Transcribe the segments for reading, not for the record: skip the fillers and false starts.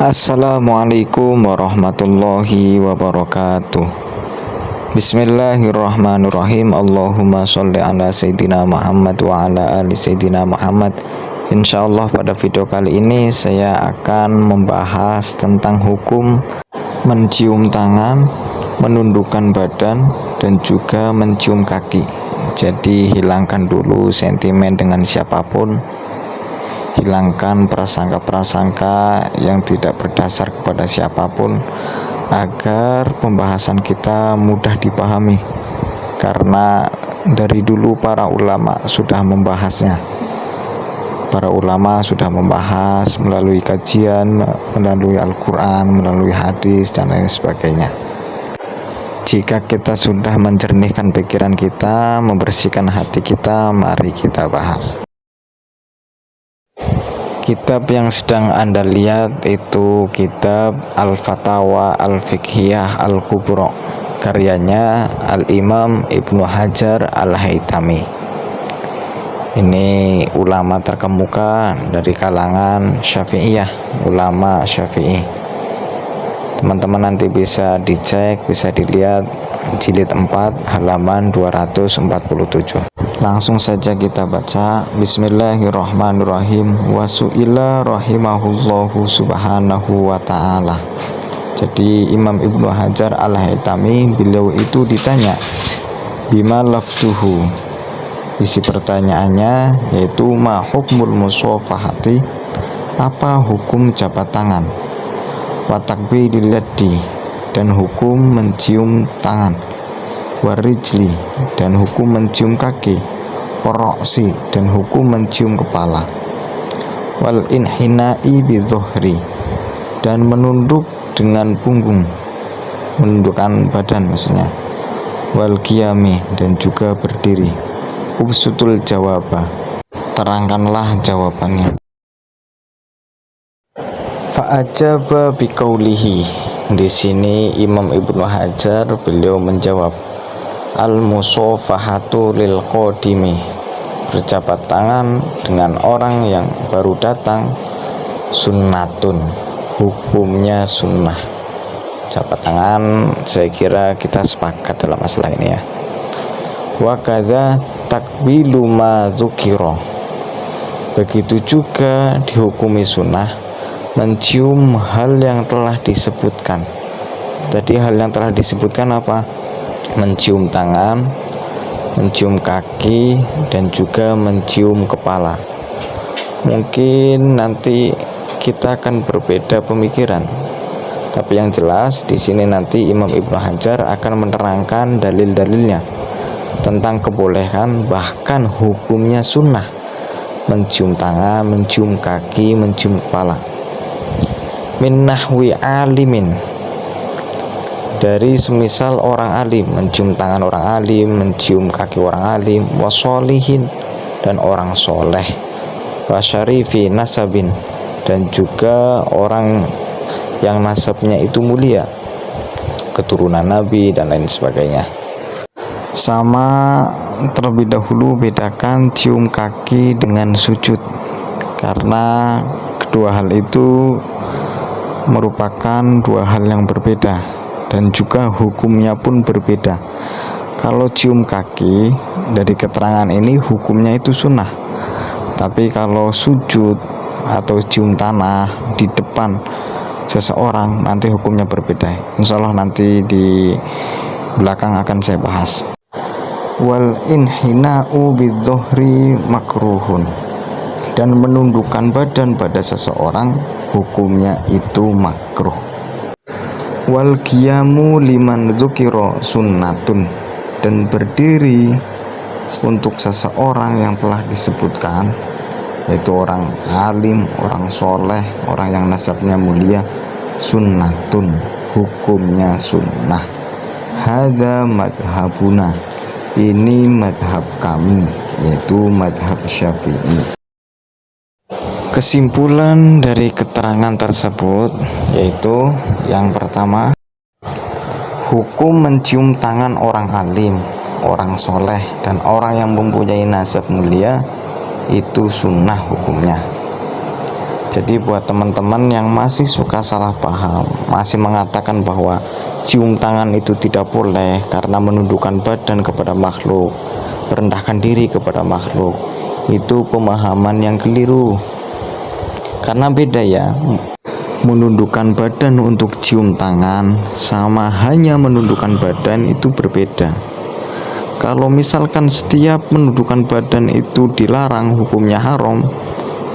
Assalamualaikum warahmatullahi wabarakatuh. Bismillahirrahmanirrahim. Allahumma sholli ala Sayyidina Muhammad wa ala ali Sayyidina Muhammad. Insyaallah pada video kali ini saya akan membahas tentang hukum mencium tangan, menundukkan badan, dan juga mencium kaki. Jadi hilangkan dulu sentimen dengan siapapun, hilangkan prasangka-prasangka yang tidak berdasar kepada siapapun, agar pembahasan kita mudah dipahami, karena dari dulu para ulama sudah membahasnya. Para ulama sudah membahas melalui kajian, melalui Al-Quran, melalui hadis, dan lain sebagainya. Jika kita sudah menjernihkan pikiran kita, membersihkan hati kita, mari kita bahas. Kitab yang sedang Anda lihat itu kitab Al-Fatawa Al-Fiqhiyah Al-Kubra, karyanya Al-Imam Ibnu Hajar Al-Haytami. Ini ulama terkemuka dari kalangan Syafi'iyah, ulama Syafi'i. Teman-teman nanti bisa dicek, bisa dilihat jilid 4 halaman 247. Langsung saja kita baca. Bismillahirrahmanirrahim. Wasu'ila rahimahullahu subhanahu wa ta'ala. Jadi Imam Ibnu Hajar Al-Haytami, beliau itu ditanya bima laftuhu, isi pertanyaannya yaitu ma hukmul musafahati, apa hukum jabat tangan, wa takbiril yadi, dan hukum mencium tangan, warijli, dan hukum mencium kaki, waroksi, dan hukum mencium kepala, wal inhinai bidzohri, dan menunduk dengan punggung, menundukkan badan maksudnya, wal qiyami, dan juga berdiri. Ubsutul jawaba, terangkanlah jawabannya. Fa'ajaba biqaulihi, di sini Imam Ibnu Hajar beliau menjawab, al-musafahatu lil qadimi, berjabat tangan dengan orang yang baru datang, sunnatun, hukumnya sunnah. Jabat tangan, saya kira kita sepakat dalam masalah ini ya. Wa kadza takbilu ma dzukira, begitu juga dihukumi sunnah mencium hal yang telah disebutkan. Tadi hal yang telah disebutkan apa? Mencium tangan, mencium kaki, dan juga mencium kepala. Mungkin nanti kita akan berbeda pemikiran, tapi yang jelas di sini nanti Imam Ibnu Hajar akan menerangkan dalil-dalilnya tentang kebolehan, bahkan hukumnya sunnah, mencium tangan, mencium kaki, mencium kepala. Min nahwi alimin, dari semisal orang alim, mencium tangan orang alim, mencium kaki orang alim, wasolihin, dan orang soleh, wasyarifi nasabin, dan juga orang yang nasabnya itu mulia, keturunan Nabi dan lain sebagainya. Sama terlebih dahulu bedakan cium kaki dengan sujud, karena kedua hal itu merupakan dua hal yang berbeda dan juga hukumnya pun berbeda. Kalau cium kaki dari keterangan ini hukumnya itu sunnah, tapi kalau sujud atau cium tanah di depan seseorang nanti hukumnya berbeda. Insya Allah nanti di belakang akan saya bahas. Wal inhina'u bidzohri makruhun, dan menundukkan badan pada seseorang hukumnya itu makruh. Wal qiyamu liman dzukira sunnatun, dan berdiri untuk seseorang yang telah disebutkan, yaitu orang alim, orang soleh, orang yang nasabnya mulia, sunnatun, hukumnya sunnah. Hadza madhabuna, ini madhab kami, yaitu madhab Syafi'i. Kesimpulan dari keterangan tersebut yaitu yang pertama, hukum mencium tangan orang alim, orang soleh, dan orang yang mempunyai nasab mulia itu sunnah hukumnya. Jadi buat teman-teman yang masih suka salah paham, masih mengatakan bahwa cium tangan itu tidak boleh karena menundukkan badan kepada makhluk, merendahkan diri kepada makhluk, itu pemahaman yang keliru. Karena beda ya, menundukkan badan untuk cium tangan sama hanya menundukkan badan itu berbeda. Kalau misalkan setiap menundukkan badan itu dilarang, hukumnya haram,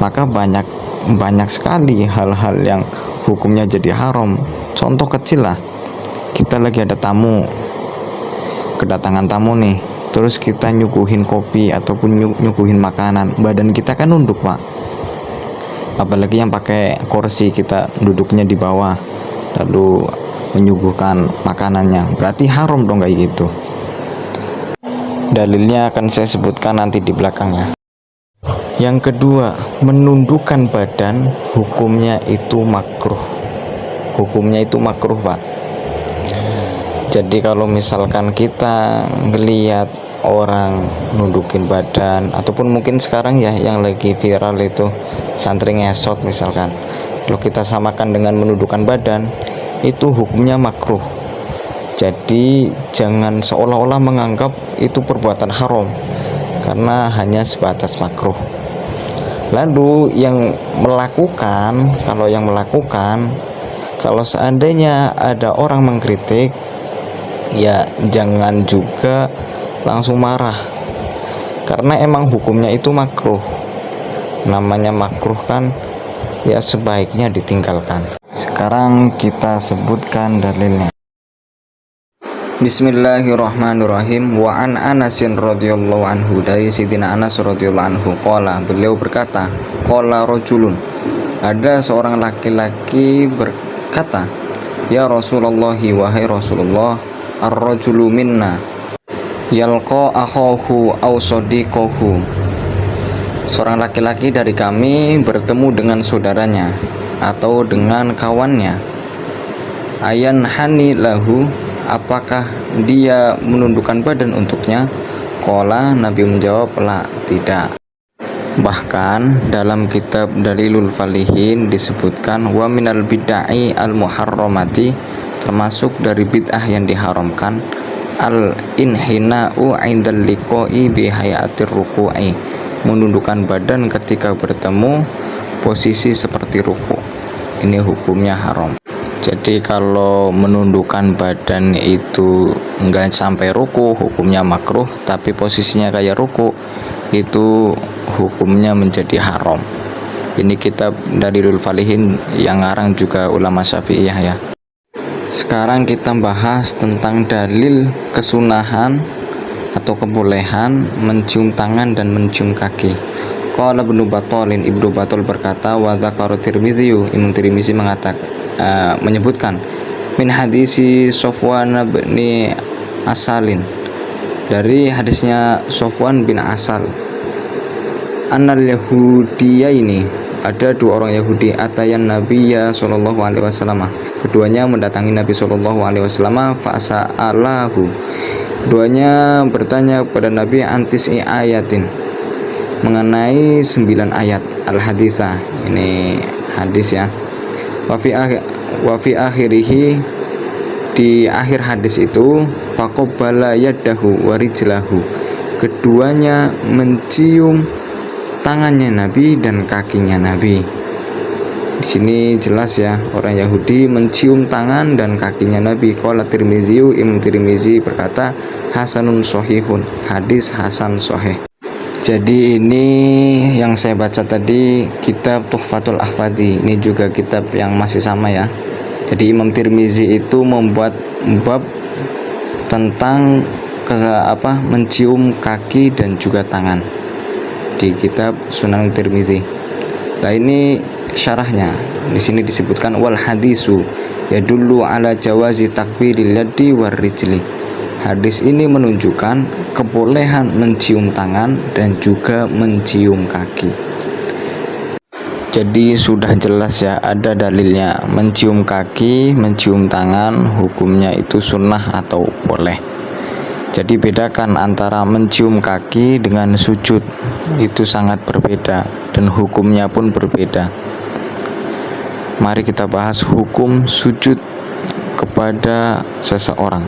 maka banyak sekali hal-hal yang hukumnya jadi haram. Contoh kecil lah, kita lagi ada tamu, kedatangan tamu nih, terus kita nyuguhin kopi ataupun nyuguhin makanan, badan kita kan nunduk pak, apalagi yang pakai kursi, kita duduknya di bawah lalu menyuguhkan makanannya, berarti haram dong kayak gitu. Dalilnya akan saya sebutkan nanti di belakangnya. Yang kedua, menundukkan badan hukumnya itu makruh. Hukumnya itu makruh pak. Jadi kalau misalkan kita ngelihat orang nundukin badan, ataupun mungkin sekarang ya yang lagi viral itu santri ngesot misalkan, kalau kita samakan dengan menundukkan badan, itu hukumnya makruh. Jadi jangan seolah-olah menganggap itu perbuatan haram, karena hanya sebatas makruh. Lalu kalau seandainya ada orang mengkritik, ya jangan juga langsung marah, karena emang hukumnya itu makruh. Namanya makruh kan ya sebaiknya ditinggalkan. Sekarang kita sebutkan dalilnya. Bismillahirrahmanirrahim. Wa an Anasin radhiyallahu anhu, dari Sidina Anas radhiyallahu anhu, qala, beliau berkata, qala rajulun, ada seorang laki-laki berkata, ya Rasulullah, wahai Rasulullah, ar-rajulu minna yalqa akhahu aw sadiqahu, seorang laki-laki dari kami bertemu dengan saudaranya atau dengan kawannya, ayan hani lahu, apakah dia menundukkan badan untuknya? Qala, Nabi menjawab, la, tidak. Bahkan dalam kitab Dalilul Falihin disebutkan, wa minal bid'ai al muharramati, termasuk dari bid'ah yang diharamkan, al inhina'u 'indal liqa'i bi hayatir ruku'i, menundukkan badan ketika bertemu posisi seperti ruku. Ini hukumnya haram. Jadi kalau menundukkan badan itu enggak sampai ruku, hukumnya makruh, tapi posisinya kayak ruku, itu hukumnya menjadi haram. Ini kitab Dalilul Falihin yang ngarang juga ulama Syafi'iyah ya. Sekarang kita bahas tentang dalil kesunahan atau kebolehan mencium tangan dan mencium kaki. Qala Ibnu Battalin, Ibnu Battal berkata, wa dzakara Tirmidzi, Imam Tirmizi menyebutkan, min hadisi Sofwan bin Asalin, dari hadisnya Sofwan bin Asal, annal Yahudiyya, ini ada dua orang Yahudi, atayan Nabiyya sallallahu alaihi wasallam, keduanya mendatangi Nabi sallallahu alaihi wasallam, fa'alahu, keduanya bertanya kepada Nabi antis'i ayatin, mengenai 9 ayat al-haditsah, ini hadis ya. Wa fi akhirihi, di akhir hadis itu, faqabbala yadahu wa rijlahu, keduanya mencium tangannya Nabi dan kakinya Nabi. Di sini jelas ya, orang Yahudi mencium tangan dan kakinya Nabi. Qala Tirmidzi, Imam Tirmizi berkata, hasanun sahihun, hadis hasan sahih. Jadi ini yang saya baca tadi kitab Tuhfatul Ahfadzi, ini juga kitab yang masih sama ya. Jadi Imam Tirmizi itu membuat bab tentang mencium kaki dan juga tangan di kitab Sunan Tirmizi. Nah ini syarahnya. Di sini disebutkan, wal hadisu yadullu ala jawazi takbiril yadi war rijli. Hadis ini menunjukkan kebolehan mencium tangan dan juga mencium kaki. Jadi sudah jelas ya, ada dalilnya. Mencium kaki, mencium tangan, hukumnya itu sunnah atau boleh. Jadi bedakan antara mencium kaki dengan sujud, itu sangat berbeda dan hukumnya pun berbeda. Mari kita bahas hukum sujud kepada seseorang.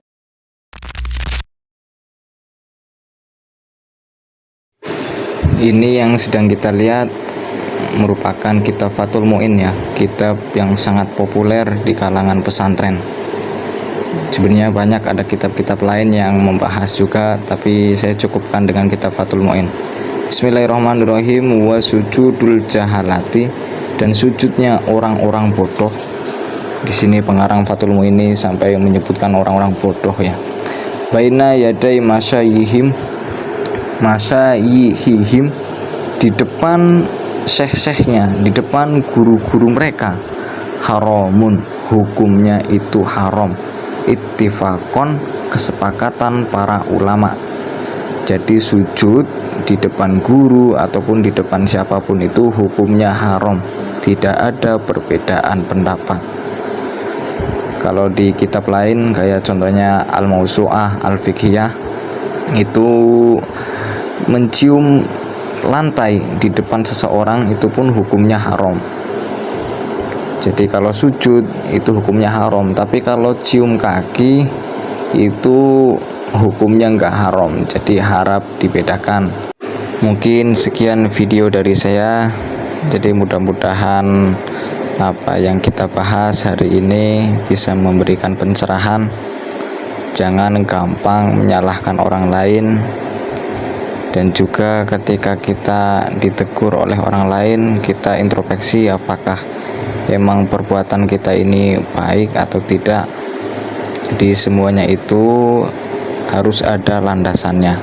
Ini yang sedang kita lihat merupakan kitab Fathul Mu'in ya, kitab yang sangat populer di kalangan pesantren. Sebenarnya banyak ada kitab-kitab lain yang membahas juga, tapi saya cukupkan dengan kitab Fathul Mu'in. Bismillahirrahmanirrahim. Wa sujudul jahalati, dan sujudnya orang-orang bodoh. Di sini pengarang Fathul Mu'in ini sampai menyebutkan orang-orang bodoh ya. Baina yadai masyayihim, di depan syekh-syekhnya, di depan guru-guru mereka, haramun, hukumnya itu haram, ittifaqon, kesepakatan para ulama. Jadi sujud di depan guru ataupun di depan siapapun itu hukumnya haram, tidak ada perbedaan pendapat. Kalau di kitab lain kayak contohnya Al-Mausu'ah Al-Fiqhiyah, itu mencium lantai di depan seseorang itu pun hukumnya haram. Jadi kalau sujud itu hukumnya haram, tapi kalau cium kaki itu hukumnya enggak haram. Jadi harap dibedakan. Mungkin sekian video dari saya. Jadi mudah-mudahan apa yang kita bahas hari ini bisa memberikan pencerahan. Jangan gampang menyalahkan orang lain, dan juga ketika kita ditegur oleh orang lain, kita introspeksi apakah emang perbuatan kita ini baik atau tidak. Jadi semuanya itu harus ada landasannya,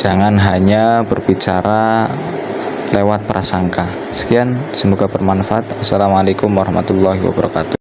jangan hanya berbicara lewat prasangka. Sekian, semoga bermanfaat. Assalamualaikum warahmatullahi wabarakatuh.